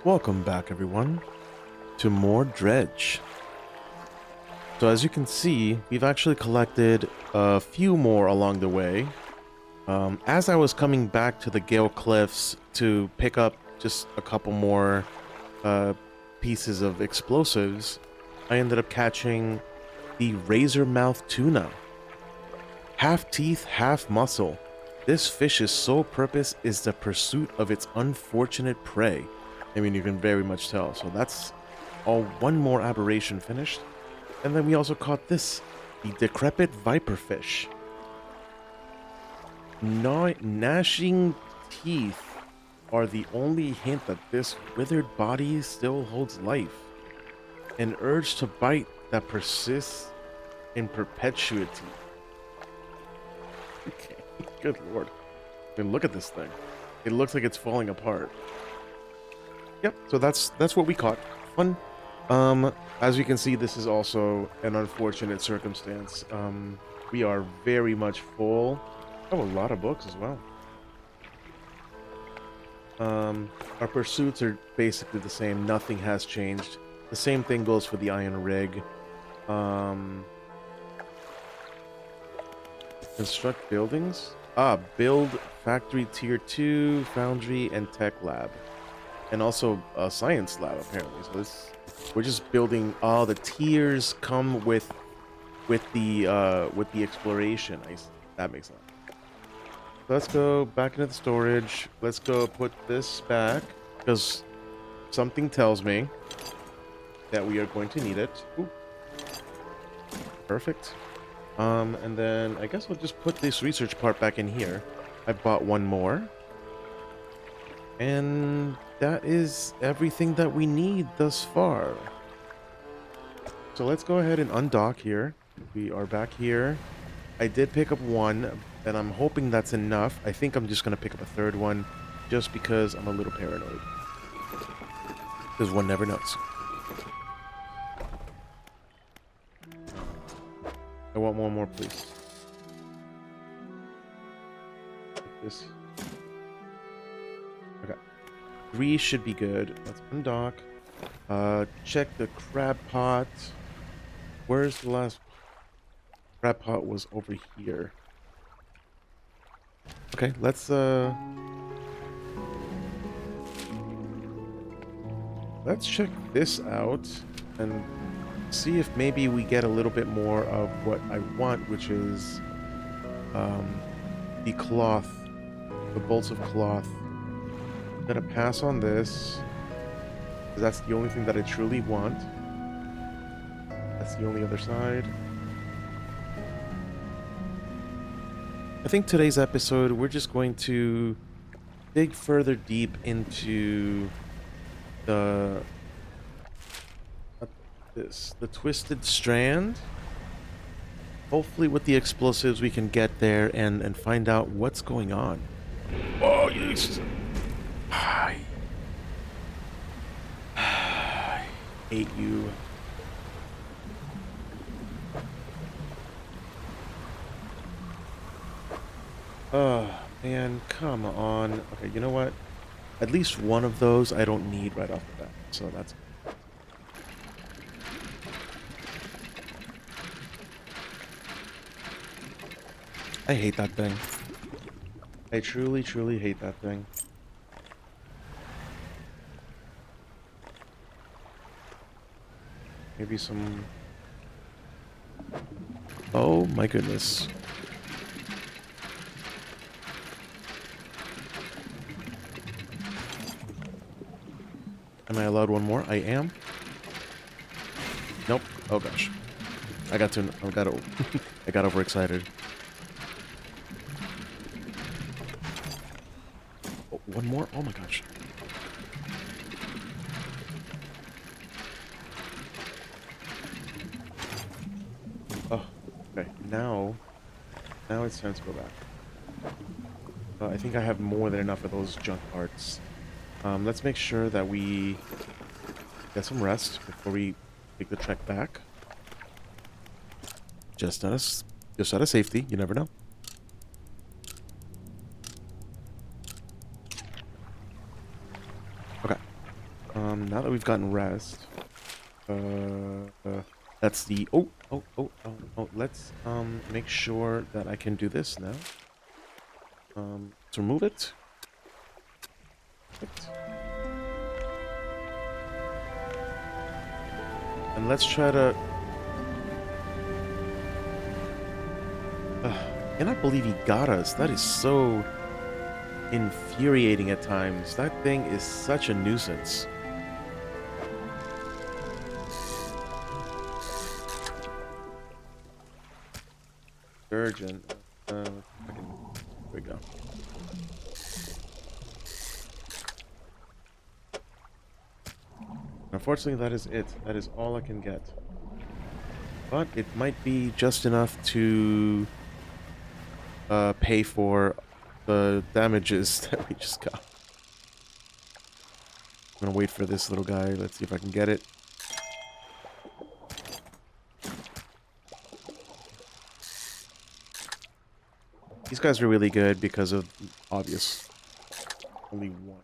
Welcome back, everyone, to more Dredge. So as you can see, we've actually collected a few more along the way. As I was coming back to the Gale Cliffs to pick up just a couple more pieces of explosives, I ended up catching the razor-mouth tuna. Half teeth, half muscle. This fish's sole purpose is the pursuit of its unfortunate prey. I mean, you can very much tell. So that's all one more aberration finished. And then we also caught this, the decrepit viperfish. Gnashing teeth are the only hint that this withered body still holds life. An urge to bite that persists in perpetuity. Okay, good lord. I mean, look at this thing. It looks like it's falling apart. Yep, so that's what we caught. Fun. As you can see, this is also an unfortunate circumstance. We are very much full. Oh, a lot of books as well. Our pursuits are basically the same. Nothing has changed. The same thing goes for the iron rig. Construct buildings. Build factory tier 2, foundry, and tech lab. And also a science lab, apparently. So we're just building. All the tiers come with the exploration. That makes sense. Let's go back into the storage. Let's go put this back because something tells me that we are going to need it. Ooh. Perfect. And then I guess we'll just put this research part back in here. I bought one more. And that is everything that we need thus far. So let's go ahead and undock here. We are back here. I did pick up one, and I'm hoping that's enough. I think I'm just going to pick up a third one just because I'm a little paranoid. Because one never knows. I want one more, please. Like this. Okay. 3 should be good. Let's undock. Check the crab pot. Where's the last crab pot? Was over here. Okay, let's check this out and see if maybe we get a little bit more of what I want, which is the cloth, the bolts of cloth. I'm gonna pass on this because that's the only thing that I truly want. That's the only other side. I think today's episode we're just going to dig further deep into the twisted strand. Hopefully with the explosives we can get there and find out what's going on. Oh yes. I hate you. Oh man, come on. Okay, you know what? At least one of those I don't need right off the bat. So that's I hate that thing. I truly, truly hate that thing. Maybe some... Oh my goodness. Am I allowed one more? I am. Nope. Oh gosh. I got overexcited. Oh, one more? Oh my gosh. Oh, okay. Now it's time to go back. I think I have more than enough of those junk parts. Let's make sure that we get some rest before we take the trek back. Just out of safety. You never know. Okay. Now that we've gotten rest, that's the oh. Let's make sure that I can do this now. Let's remove it. Perfect. And let's try to. Cannot believe he got us. That is so infuriating at times. That thing is such a nuisance. Urgent. There we go. Unfortunately, that is it. That is all I can get. But it might be just enough to pay for the damages that we just got. I'm gonna wait for this little guy. Let's see if I can get it. These guys are really good because of obvious. Only one.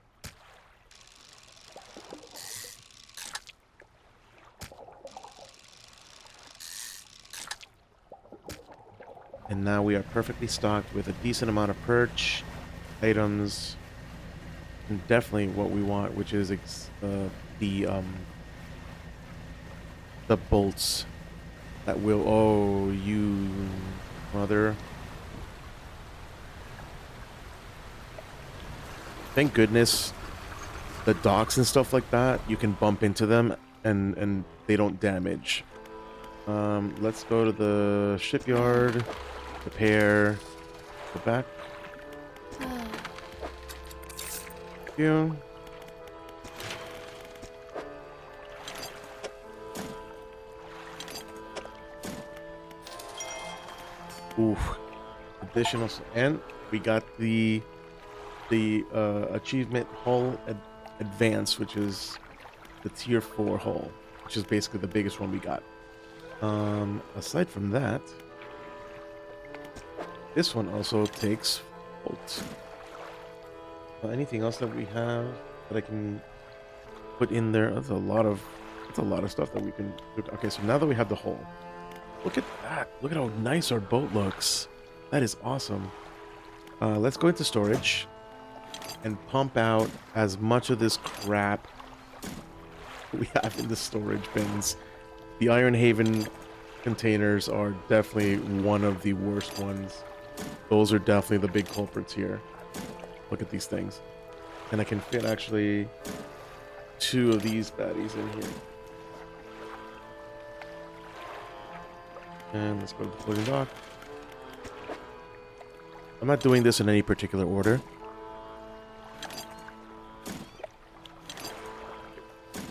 And now we are perfectly stocked with a decent amount of perch, items, and definitely what we want, which is the bolts that will. Oh, you mother! Thank goodness, the docks and stuff like that, you can bump into them and they don't damage. Let's go to the shipyard. Repair. Go back. You. Oof. Additional, and we got the achievement hull advance, which is the tier 4 hull, which is basically the biggest one we got. Aside from that, this one also takes bolts. Anything else that we have that I can put in there? That's a lot of stuff that we can do. Okay, so now that we have the hull, look at that. Look at how nice our boat looks. That is awesome. Let's go into storage and pump out as much of this crap we have in the storage bins. The Iron Haven containers are definitely one of the worst ones. Those are definitely the big culprits here. Look at these things. And I can fit actually 2 of these baddies in here. And let's go to the floating dock. I'm not doing this in any particular order.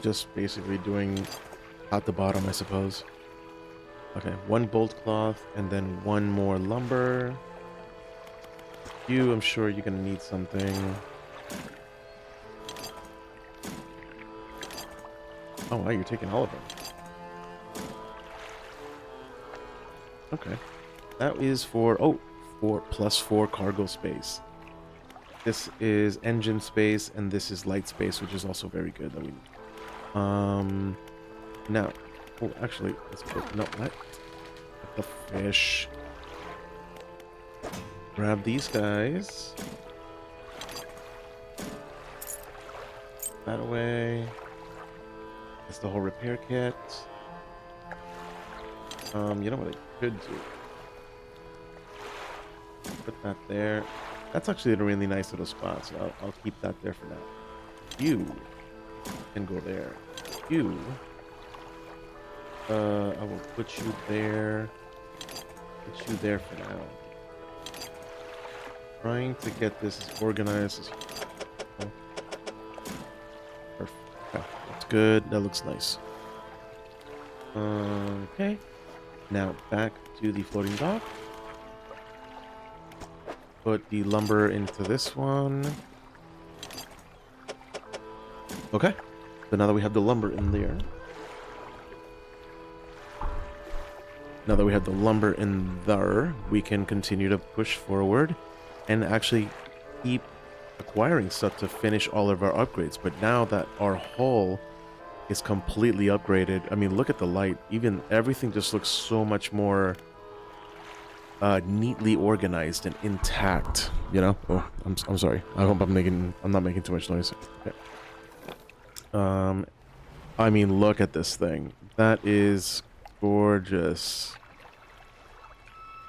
Just basically doing top to bottom, I suppose. Okay, 1 bolt cloth and then 1 more lumber. I'm sure you're gonna need something. Oh wow, you're taking all of them. Okay. That is for +4 cargo space. This is engine space, and this is light space, which is also very good that we need. Now, oh, actually, let's put, no, what? The fish. Grab these guys. That away. That's the whole repair kit. You know what I could do? Put that there. That's actually a really nice little spot, so I'll keep that there for now. You can go there. You. I will put you there. Put you there for now. Trying to get this as organized as possible. Perfect. Okay, that's good. That looks nice. Okay. Now back to the floating dock. Put the lumber into this one. Okay. So now that we have the lumber in there. Now that we have the lumber in there, we can continue to push forward and actually keep acquiring stuff to finish all of our upgrades. But now that our hull is completely upgraded, I mean, look at the light. Even everything just looks so much more neatly organized and intact. You know? Oh, I'm sorry. I hope I'm not making too much noise. Okay. I mean, look at this thing. That is gorgeous.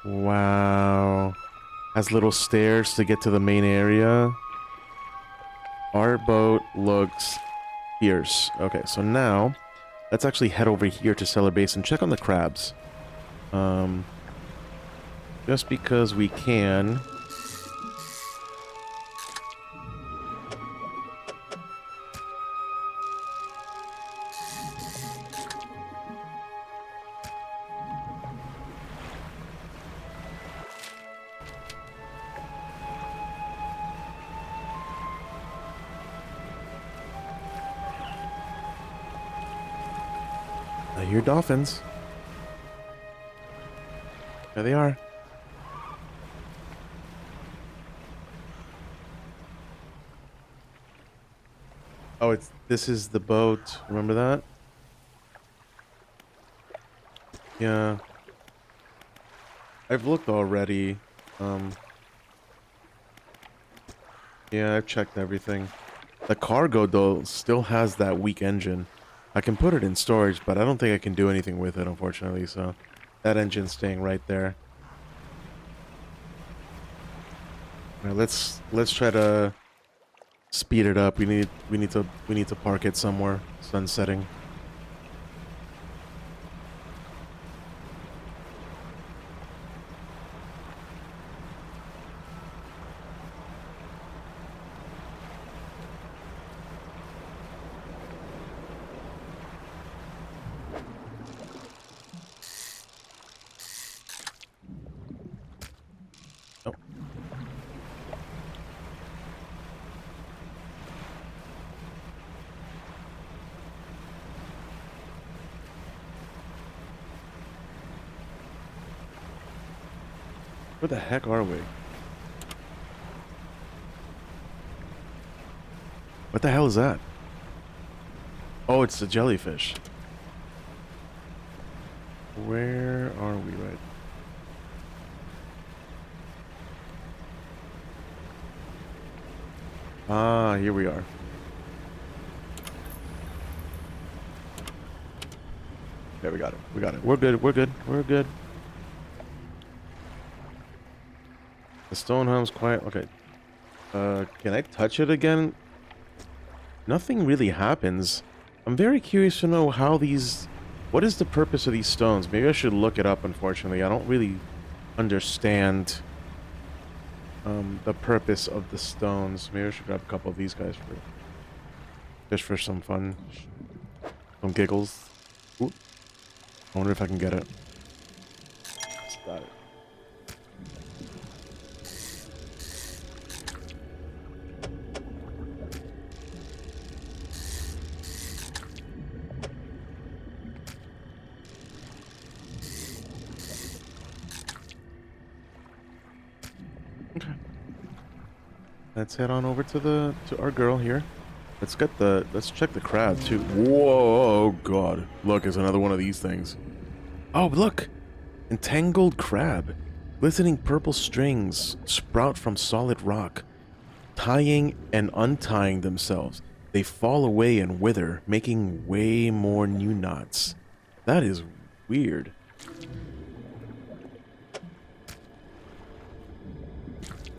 Wow. Has little stairs to get to the main area. Our boat looks fierce. Okay, so now let's actually head over here to Cellar Base and check on the crabs. Just because we can. I hear dolphins. There they are. Oh, this is the boat. Remember that? Yeah. I've looked already. Yeah, I've checked everything. The cargo, though, still has that weak engine. I can put it in storage, but I don't think I can do anything with it, unfortunately, so that engine's staying right there. All right, let's try to speed it up. We need to park it somewhere. Sun's setting. Oh. Where the heck are we? What the hell is that? Oh, it's the jellyfish. Where are we right? Ah, here we are. Okay, we got it. We got it. We're good. We're good. We're good. The stone home's quiet. Okay. Can I touch it again? Nothing really happens. I'm very curious to know how these... What is the purpose of these stones? Maybe I should look it up, unfortunately. I don't really understand the purpose of the stones. Maybe I should grab a couple of these guys for... Just for some fun. Some giggles. Ooh. I wonder if I can get it. Got it. Okay. Let's head on over to our girl here. Let's check the crab too. Whoa, oh god. Look, it's another one of these things. Oh, look! Entangled crab. Glistening purple strings sprout from solid rock, tying and untying themselves. They fall away and wither, making way more new knots. That is weird.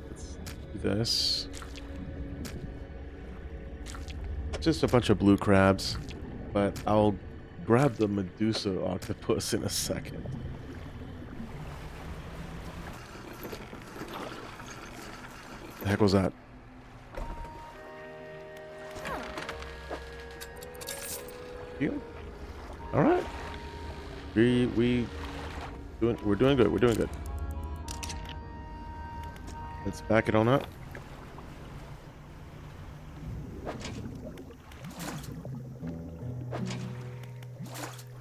Let's do this. Just a bunch of blue crabs, but I'll grab the Medusa octopus in a second. The heck was that? You? All right. We're doing good. We're doing good. Let's back it on up.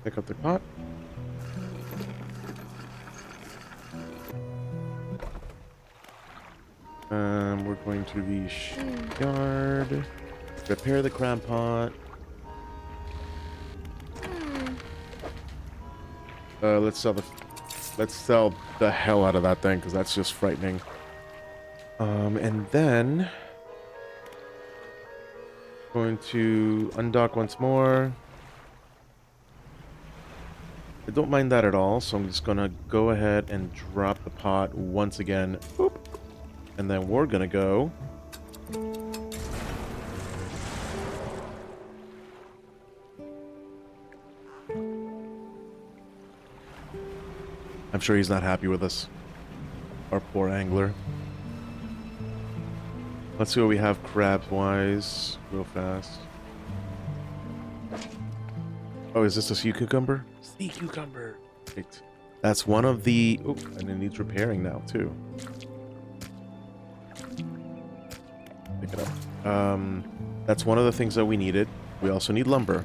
Pick up the pot. We're Going to the shipyard. Repair the crab pot. Let's sell the hell out of that thing, because that's just frightening. And then going to undock once more. I don't mind that at all, so I'm just gonna go ahead and drop the pot once again. Boop. And then we're gonna go I'm sure he's not happy with us. Our poor angler. Let's see what we have crabs-wise, real fast. Oh, is this a sea cucumber? Sea cucumber! Right. That's one of the... Oh, and it needs repairing now, too. Pick it up. That's one of the things that we needed. We also need lumber.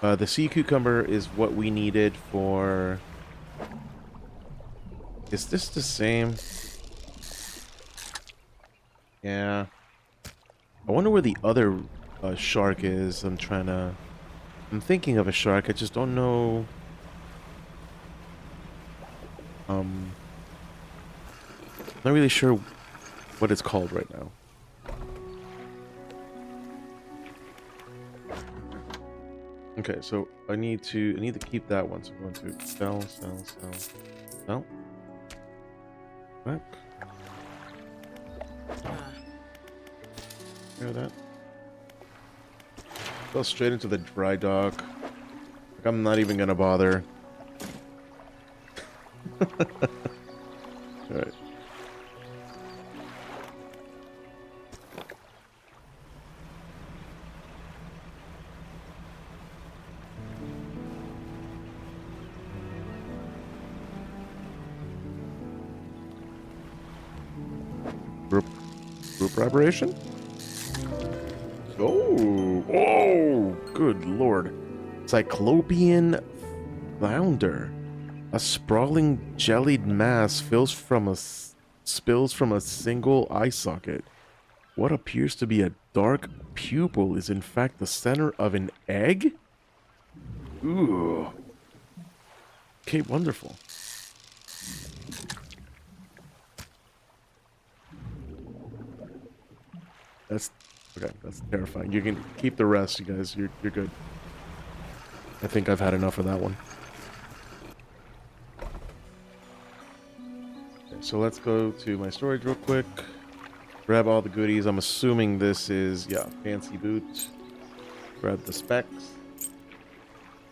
The sea cucumber is what we needed for... Is this the same? Yeah. I wonder where the other shark is. I'm thinking of a shark. I just don't know. Not really sure what it's called right now. Okay, so I need to keep that one. So I'm going to sell. Back. Hear that? Go straight into the dry dock. Like I'm not even gonna bother. Alright. Group aberration? Oh, good lord. Cyclopean flounder. A sprawling jellied mass spills from a single eye socket. What appears to be a dark pupil is in fact the center of an egg? Ooh. Okay, wonderful. That's okay. That's terrifying. You can keep the rest, you guys. You're good. I think I've had enough of that one. Okay, so let's go to my storage real quick. Grab all the goodies. I'm assuming this is fancy boot. Grab the specs.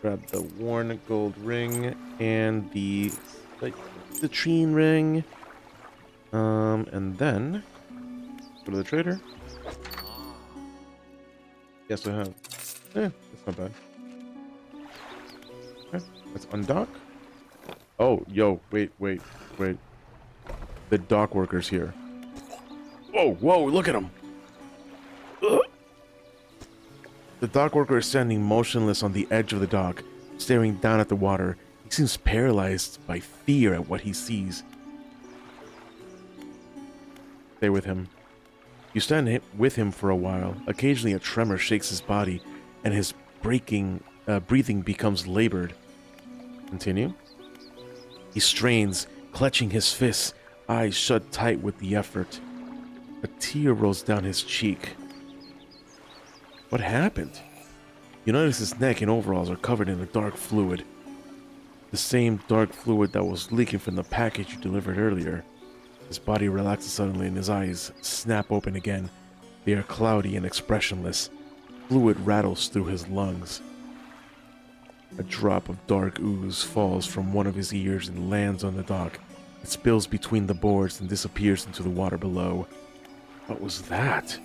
Grab the worn gold ring and the trine ring. And then go to the trader. Yes, I have. That's not bad. Okay, let's undock. Oh, yo, wait. The dock worker's here. Whoa, look at him. Ugh. The dock worker is standing motionless on the edge of the dock, staring down at the water. He seems paralyzed by fear at what he sees. Stay with him. You stand with him for a while. Occasionally a tremor shakes his body, and his breathing becomes labored. Continue. He strains, clutching his fists, eyes shut tight with the effort. A tear rolls down his cheek. What happened? You notice his neck and overalls are covered in a dark fluid. The same dark fluid that was leaking from the package you delivered earlier. His body relaxes suddenly and his eyes snap open again. They are cloudy and expressionless. Fluid rattles through his lungs. A drop of dark ooze falls from one of his ears and lands on the dock. It spills between the boards and disappears into the water below. What was that?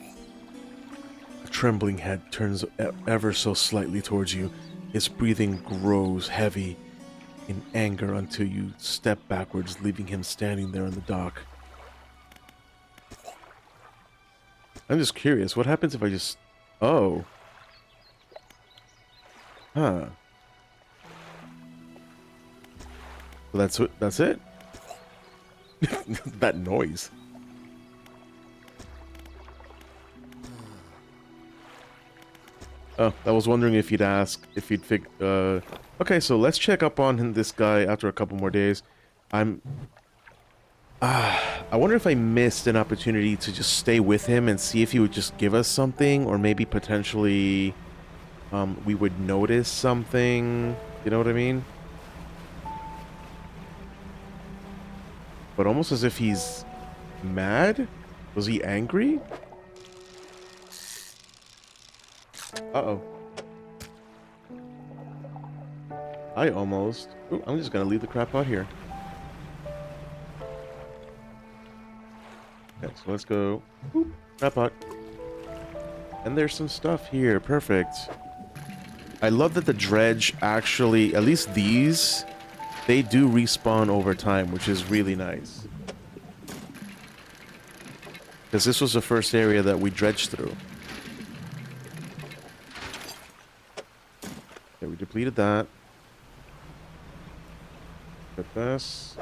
A trembling head turns ever so slightly towards you. His breathing grows heavy in anger until you step backwards, leaving him standing there on the dock. I'm just curious, what happens if I just... Oh. Huh. So that's it. That noise. Oh, I was wondering if you'd ask if you'd okay, so let's check up on this guy after a couple more days. I wonder if I missed an opportunity to just stay with him and see if he would just give us something, or maybe potentially we would notice something. You know what I mean? But almost as if he's mad? Was he angry? Uh-oh. Ooh, I'm just gonna leave the crap out here. Okay, so let's go. Boop, crap pot. And there's some stuff here. Perfect. I love that the dredge actually, at least these, they do respawn over time, which is really nice. Because this was the first area that we dredged through. Okay, we depleted that. Put this.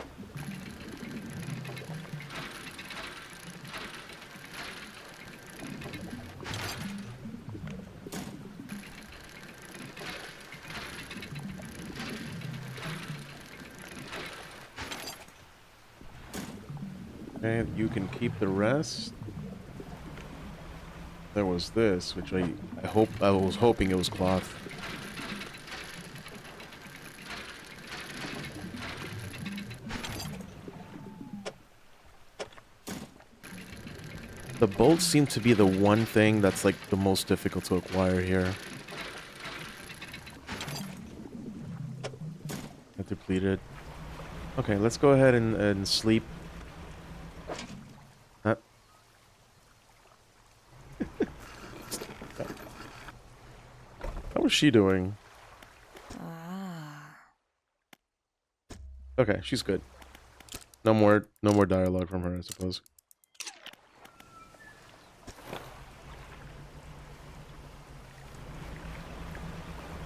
Okay, you can keep the rest. There was this, which I was hoping it was cloth. The bolts seem to be the one thing that's like the most difficult to acquire here. I depleted. Okay, let's go ahead and sleep. Huh? How was she doing? Okay, she's good. No more dialogue from her, I suppose.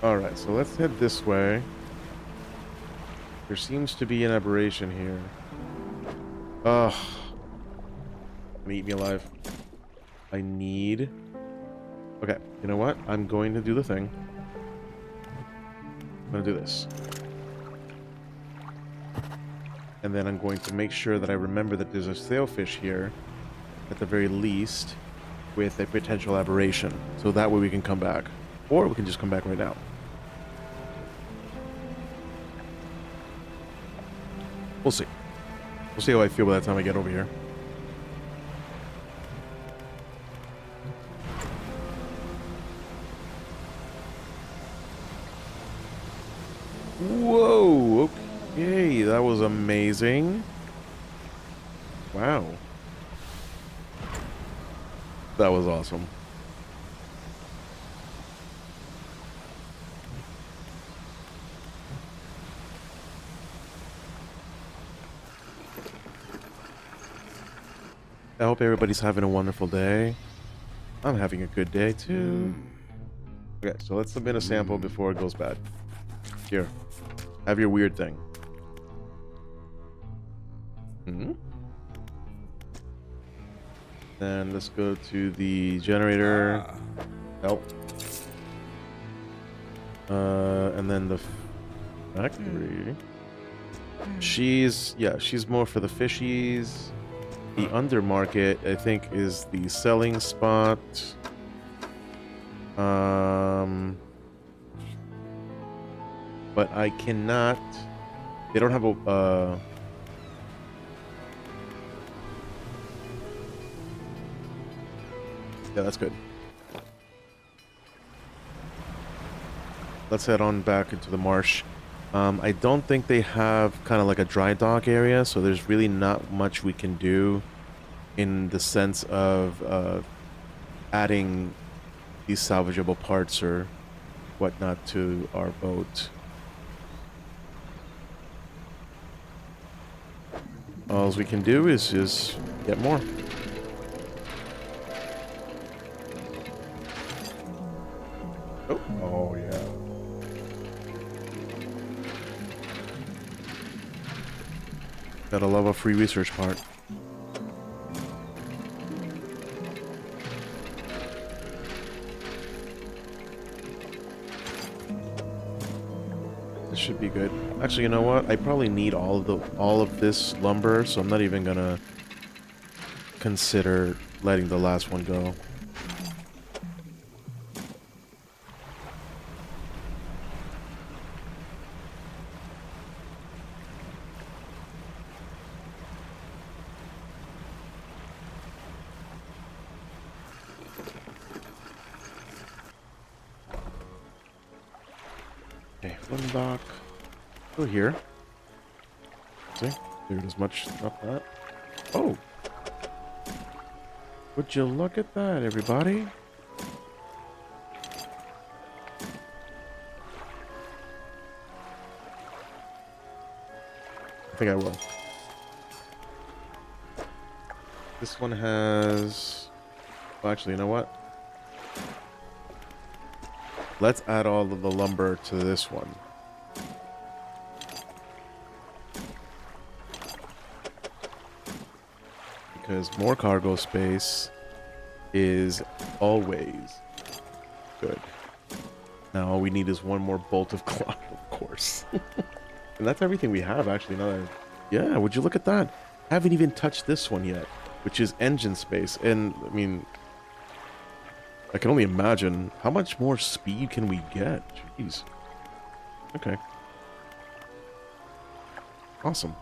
Alright, so let's head this way. There seems to be an aberration here. Ugh. Eat me alive. I need... Okay, you know what? I'm going to do the thing. I'm going to do this. And then I'm going to make sure that I remember that there's a sailfish here, at the very least, with a potential aberration. So that way we can come back. Or we can just come back right now. We'll see. We'll see how I feel by the time I get over here. Whoa, okay, that was amazing. Wow. That was awesome. I hope everybody's having a wonderful day. I'm having a good day too. Okay, so let's submit a sample before it goes bad. Here, have your weird thing. Then let's go to the generator. Help. And then the factory. She's more for the fishies. The undermarket, I think, is the selling spot. But I cannot... They don't have a... Yeah, that's good. Let's head on back into the marsh. I don't think they have kind of like a dry dock area, so there's really not much we can do in the sense of adding these salvageable parts or whatnot to our boat. All we can do is just get more. Oh yeah. Gotta love a free research part. This should be good. Actually, you know what? I probably need all of this lumber, so I'm not even gonna consider letting the last one go. Okay, one dock. Go here. See? Cleared as much up that. Oh! Would you look at that, everybody? I think I will. This one has... Well, actually, you know what? Let's add all of the lumber to this one. Because more cargo space is always good. Now all we need is one more bolt of cloth, of course. And that's everything we have, actually. Now that yeah, would you look at that? Haven't even touched this one yet, which is engine space. And, I mean... I can only imagine how much more speed can we get. Jeez. Okay. Awesome.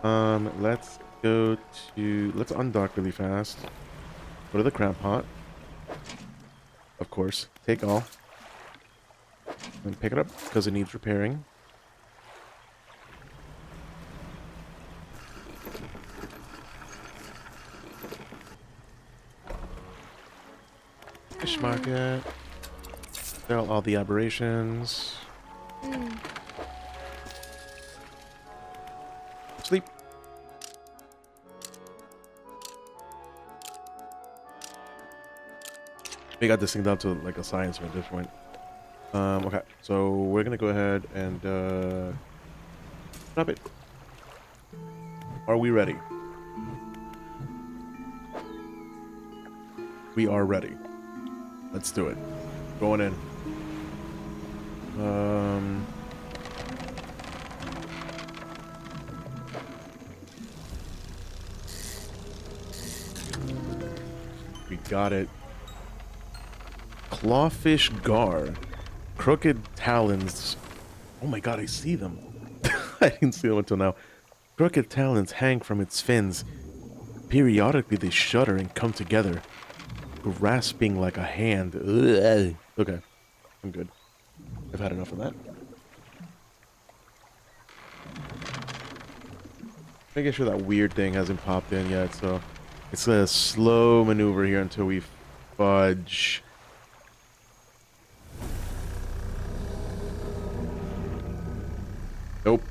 Let's go to... Let's undock really fast. Go to the crab pot. Of course. Take all. And pick it up because it needs repairing. Fish market. Sell all the aberrations. Sleep. We got this thing down to like a science at this point. Okay, so we're gonna go ahead and stop it. Are we ready? We are ready. Let's do it. Going in. We got it. Clawfish gar. Crooked talons. Oh my god, I see them. I didn't see them until now. Crooked talons hang from its fins. Periodically they shudder and come together, grasping like a hand. Ugh. Okay, I'm good. I've had enough of that. Making sure that weird thing hasn't popped in yet, so it's a slow maneuver here until we fudge. Nope.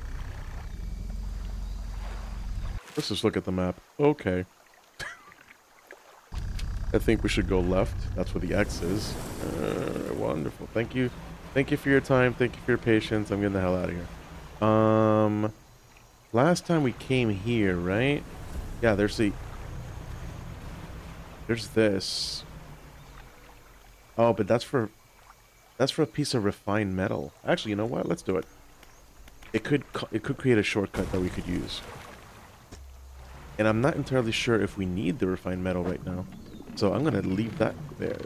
Let's just look at the map. Okay. I think we should go left. That's where the X is. Wonderful. Thank you. Thank you for your time. Thank you for your patience. I'm getting the hell out of here. Last time we came here, right? Yeah, there's this. Oh, but that's for a piece of refined metal. Actually, you know what? Let's do it. It could create a shortcut that we could use. And I'm not entirely sure if we need the refined metal right now. So I'm going to leave that there.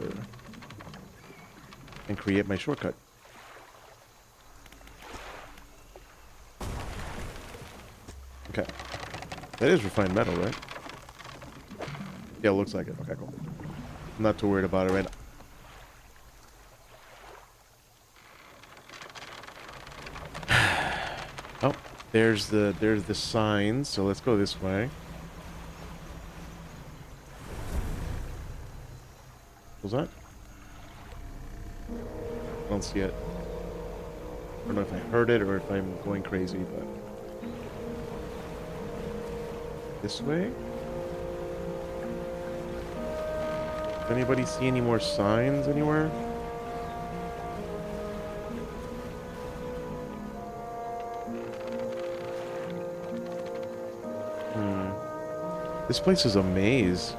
And create my shortcut. Okay. That is refined metal, right? Yeah, it looks like it. Okay, cool. I'm not too worried about it right now. Oh, there's the signs, so let's go this way. What was that? I don't see it. I don't know if I heard it or if I'm going crazy, but... This way? Does anybody see any more signs anywhere? This place is a maze.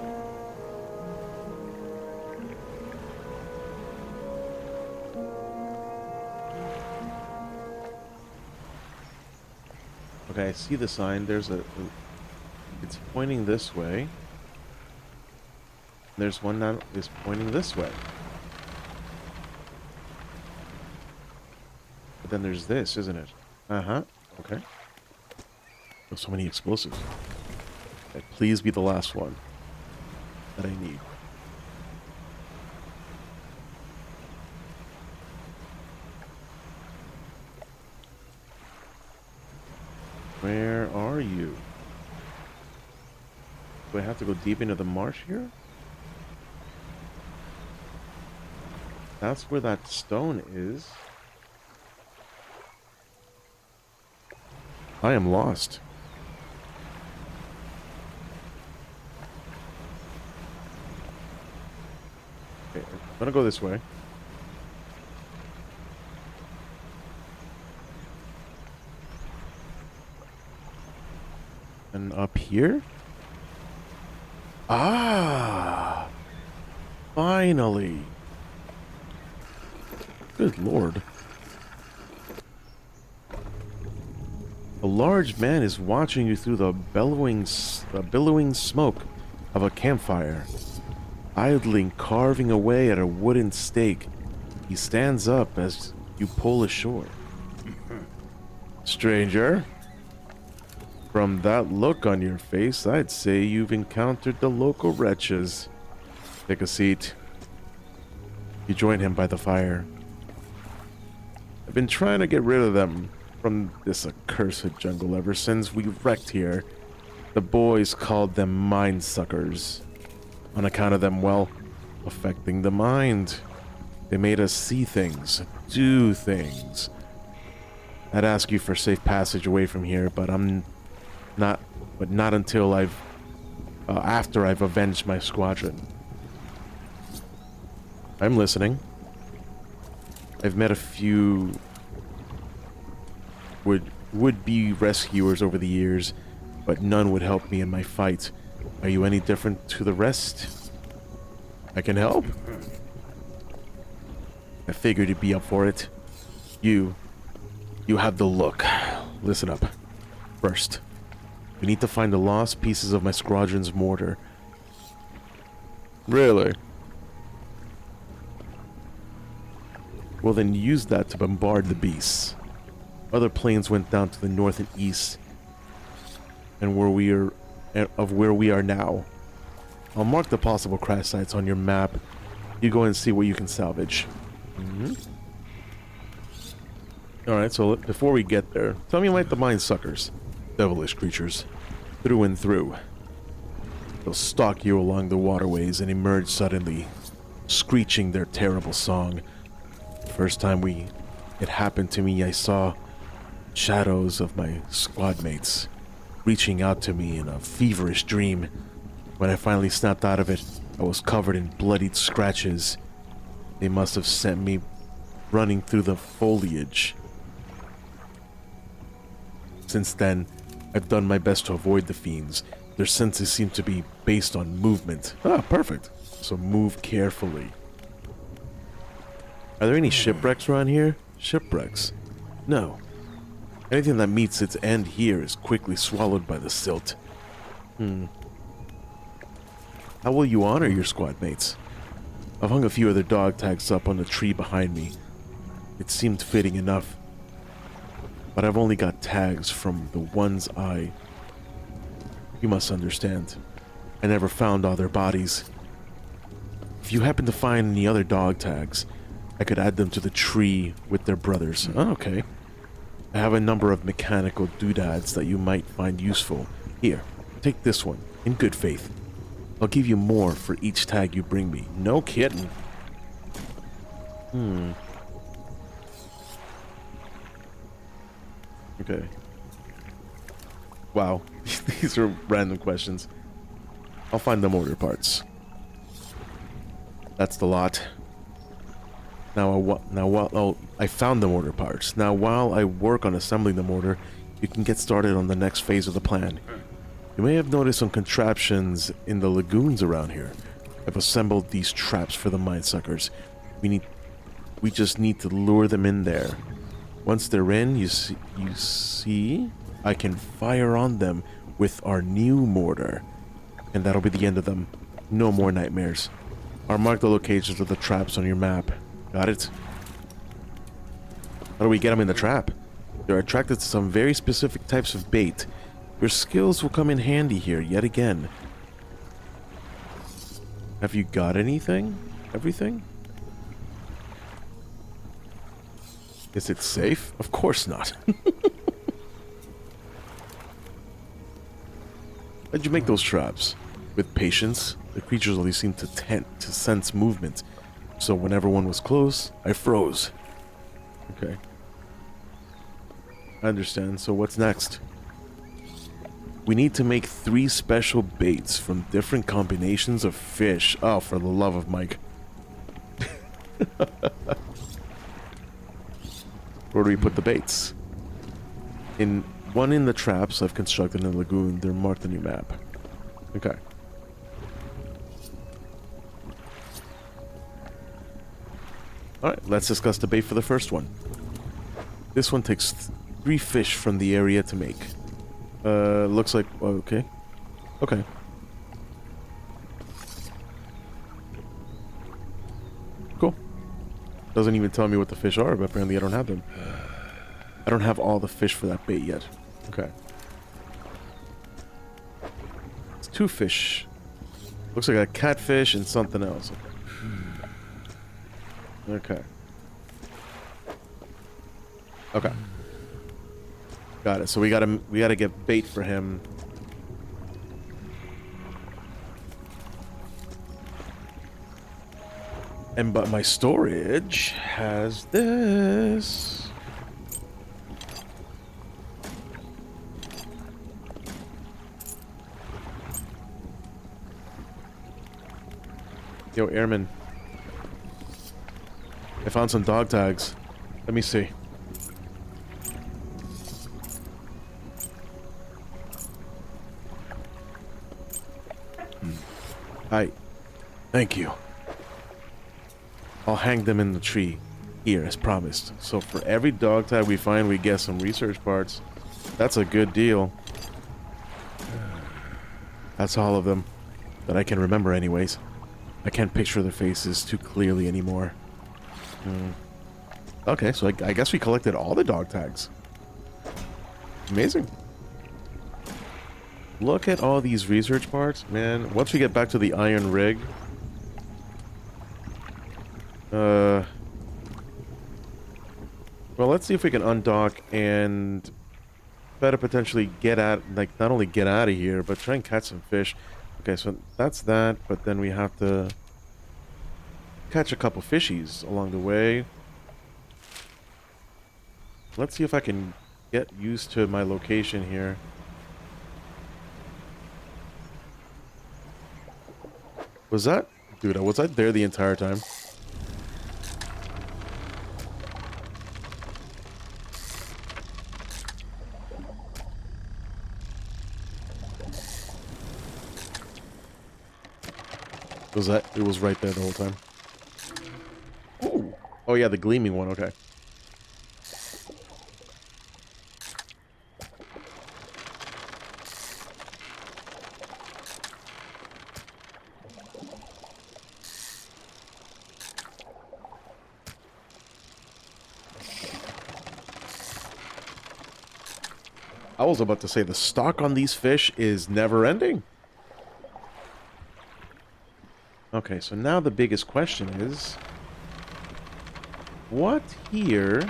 Okay, I see the sign. It's pointing this way. There's one that is pointing this way. But then there's this, isn't it? Uh-huh. Okay. There's so many explosives. Okay, please be the last one that I need. Where are you? Do I have to go deep into the marsh here? That's where that stone is. I am lost. Okay, I'm gonna go this way. And up here? Ah! Finally! Good lord. A large man is watching you through the billowing smoke of a campfire. Idly carving away at a wooden stake, he stands up as you pull ashore. Stranger, from that look on your face, I'd say you've encountered the local wretches. Take a seat. You join him by the fire. I've been trying to get rid of them from this accursed jungle ever since we wrecked here. The boys called them mind suckers. On account of them, well, affecting the mind. They made us see things, do things. I'd ask you for safe passage away from here, but not until after I've avenged my squadron. I'm listening. I've met a few would-be rescuers over the years, but none would help me in my fight. Are you any different to the rest? I can help? I figured you'd be up for it. You have the look. Listen up. First, we need to find the lost pieces of my squadron's mortar. Really? Well, then use that to bombard the beasts. Other planes went down to the north and east, and where we are now. I'll mark the possible crash sites on your map. You go and see what you can salvage. Alright, so before we get there, tell me about the mind suckers. Devilish creatures. Through and through. They'll stalk you along the waterways and emerge suddenly, screeching their terrible song. The first time it happened to me, I saw shadows of my squad mates reaching out to me in a feverish dream. When I finally snapped out of it, I was covered in bloodied scratches. They must have sent me running through the foliage. Since then, I've done my best to avoid the fiends. Their senses seem to be based on movement. Ah, perfect. So move carefully. Are there any shipwrecks around here? Shipwrecks? No. Anything that meets its end here is quickly swallowed by the silt. How will you honor your squad mates? I've hung a few other dog tags up on the tree behind me. It seemed fitting enough. But I've only got tags from the ones You must understand. I never found all their bodies. If you happen to find any other dog tags, I could add them to the tree with their brothers. Oh, okay. I have a number of mechanical doodads that you might find useful. Here, take this one, in good faith. I'll give you more for each tag you bring me. No kidding. Okay. Wow. These are random questions. I'll find the mortar parts. That's the lot. I found the mortar parts. Now, while I work on assembling the mortar, you can get started on the next phase of the plan. You may have noticed some contraptions in the lagoons around here. I've assembled these traps for the mine suckers. We just need to lure them in there. Once they're in, you see, I can fire on them with our new mortar. And that'll be the end of them. No more nightmares. I'll mark the locations of the traps on your map. Got it? How do we get them in the trap? They're attracted to some very specific types of bait. Your skills will come in handy here, yet again. Have you got anything? Everything? Is it safe? Of course not. How'd you make those traps? With patience, the creatures only seemed to sense movement. So whenever one was close, I froze. Okay. I understand. So what's next? We need to make 3 special baits from different combinations of fish. Oh, for the love of Mike. Where do we put the baits? One in the traps I've constructed in the lagoon. They're marked on your map. Okay. Alright, let's discuss the bait for the first one. This one takes 3 fish from the area to make. Looks like... okay. Okay. Cool. Doesn't even tell me what the fish are, but apparently I don't have them. I don't have all the fish for that bait yet. Okay. It's 2 fish. Looks like a catfish and something else. Okay. Okay. Got it. So we gotta get bait for him. But my storage has this. Yo, Airman. I found some dog tags. Let me see. Hi. Thank you. I'll hang them in the tree here as promised. So for every dog tag we find, we get some research parts. That's a good deal. That's all of them that I can remember anyways. I can't picture their faces too clearly anymore. Okay, so I guess we collected all the dog tags. Amazing. Look at all these research parts, man. Once we get back to the iron rig... well, let's see if we can undock and better potentially get at, like, not only get out of here, but try and catch some fish. Okay, so that's that, but then we have to catch a couple fishies along the way. Let's see if I can get used to my location here. Was that... dude, was I there the entire time? Was that... it was right there the whole time. Ooh. Oh yeah, the gleaming one, okay. I was about to say, the stock on these fish is never ending. Okay, so now the biggest question is... what here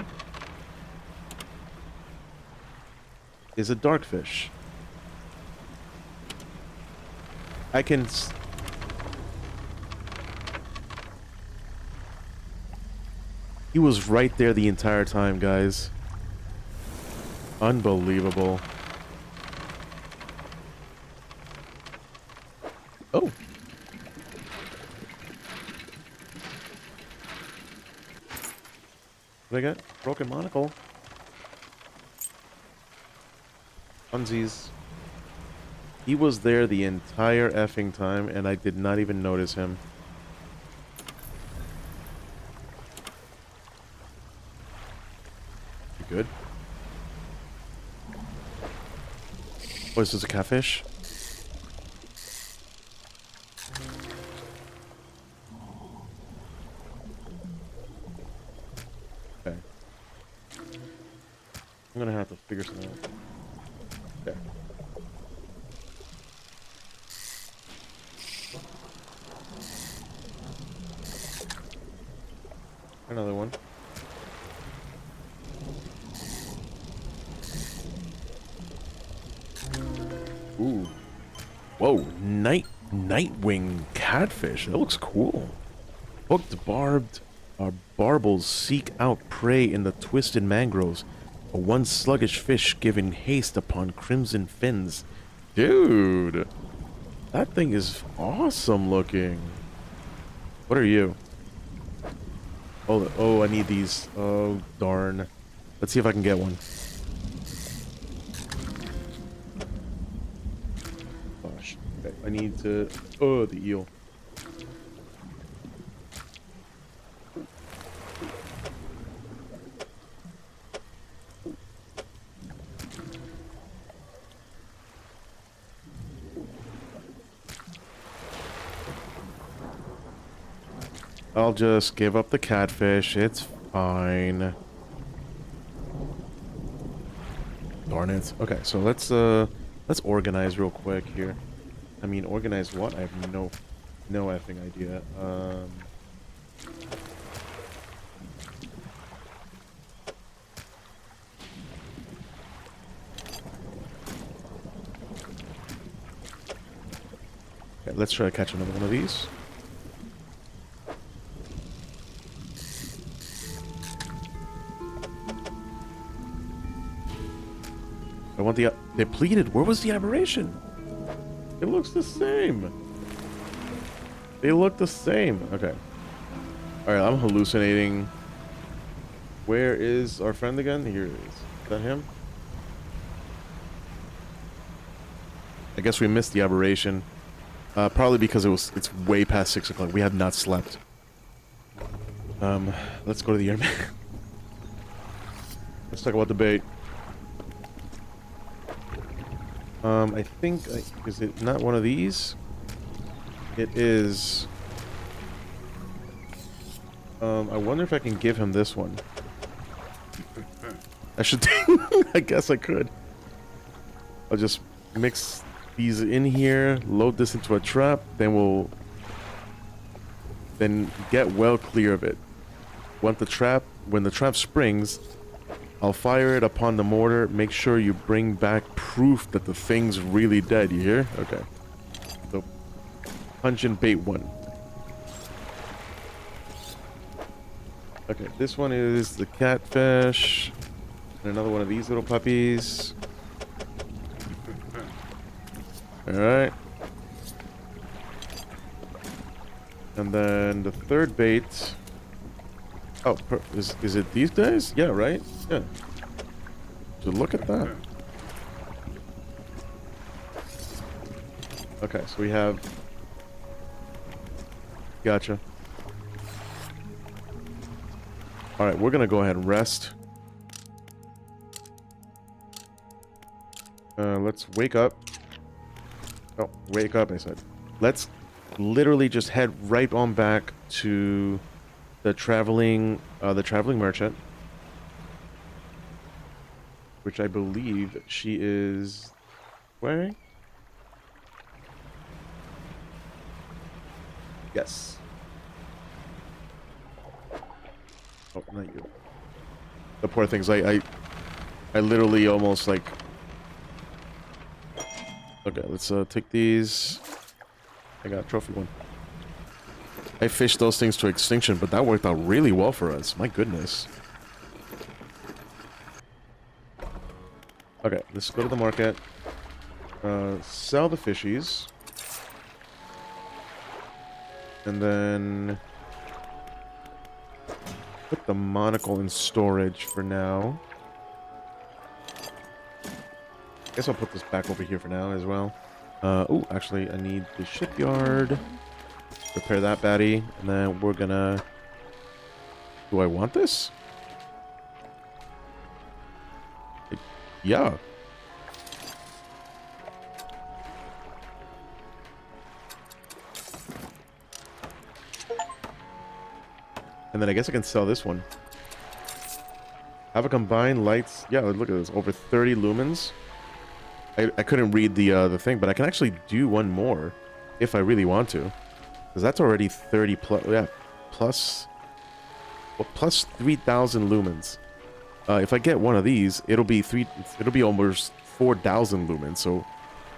is a darkfish? I can... he was right there the entire time, guys. Unbelievable. Oh. What I got? Broken monocle. Funsies. He was there the entire effing time, and I did not even notice him. You good? Oh, is this a catfish? Okay. I'm gonna have to figure something out. Okay. Another one. Ooh. Whoa, Nightwing catfish. That looks cool. Hooked barbels seek out prey in the twisted mangroves. A once sluggish fish giving haste upon crimson fins. Dude, that thing is awesome looking. What are you? Oh, I need these. Oh, darn. Let's see if I can get one. Gosh. Okay, I need to... Oh, the eel. I'll just give up the catfish. It's fine. Darn it. Okay, so let's organize real quick here. I mean, organize what? I have no effing idea. Okay, let's try to catch another one of these. I want the depleted. Where was the aberration? It looks the same. They look the same. Okay. All right, I'm hallucinating. Where is our friend again? Here it is. Is that him? I guess we missed the aberration. Probably because it's way past 6 o'clock. We have not slept. Let's go to the airman. Let's talk about the bait. I think, is it not one of these? It is. I wonder if I can give him this one. I should. I guess I could. I'll just mix these in here, load this into a trap, then get well clear of it. When the trap springs, I'll fire it upon the mortar. Make sure you bring back proof that the thing's really dead. You hear? Okay. So, punch and bait one. Okay, this one is the catfish. And another one of these little puppies. Alright. And then the third bait... Oh, is it these guys? Yeah, right? Yeah. So look at that. Okay, so we have... Gotcha. Alright, we're gonna go ahead and rest. Let's wake up. Oh, wake up, I said. Let's literally just head right on back to... the traveling merchant, which I believe she is wearing. Yes. Oh, not you. The poor things. I literally almost like. Okay, let's take these. I got a trophy one. I fished those things to extinction, but that worked out really well for us. My goodness. Okay, let's go to the market. Sell the fishies. And then... put the monocle in storage for now. Guess I'll put this back over here for now as well. Oh, actually, I need the shipyard. Repair that baddie. And then we're gonna... Do I want this? Yeah. And then I guess I can sell this one. Have a combined lights. Yeah, look at this. Over 30 lumens. I couldn't read the thing, but I can actually do one more if I really want to. Because that's already 30 plus. Yeah, plus... Well, plus 3,000 lumens. If I get one of these, it'll be almost 4,000 lumens. So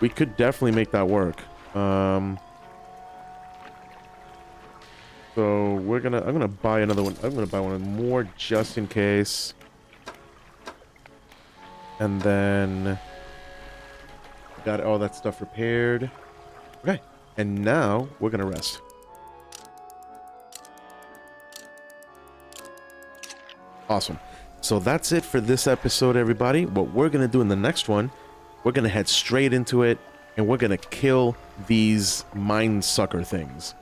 we could definitely make that work. So I'm gonna buy another one. I'm gonna buy one more just in case. And then got all that stuff repaired. Okay. And now we're gonna rest. Awesome. So that's it for this episode, everybody. What we're gonna do in the next one, we're gonna head straight into it, and we're gonna kill these mine sucker things.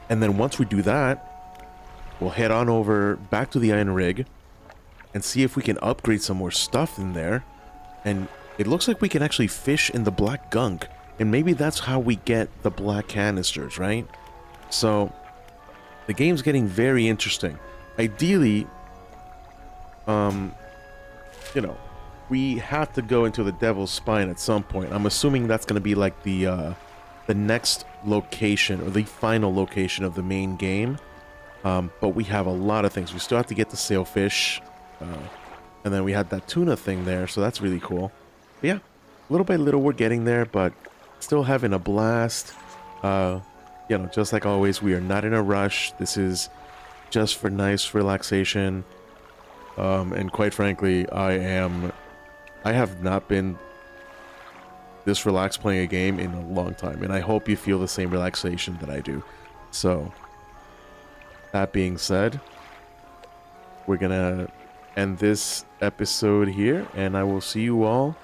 And then once we do that, we'll head on over back to the iron rig and see if we can upgrade some more stuff in there. And it looks like we can actually fish in the black gunk, and maybe that's how we get the black canisters, right? So the game's getting very interesting. Ideally, you know, we have to go into the Devil's Spine at some point. I'm assuming that's going to be like the next location, or the final location of the main game. But we have a lot of things. We still have to get the sailfish, and then we had that tuna thing there, so that's really cool. But yeah, little by little we're getting there, but still having a blast. You know, just like always, we are not in a rush. This is just for nice relaxation. And quite frankly, I have not been this relaxed playing a game in a long time, and I hope you feel the same relaxation that I do. So, that being said, we're gonna end this episode here, and I will see you all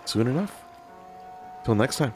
soon enough. Till next time.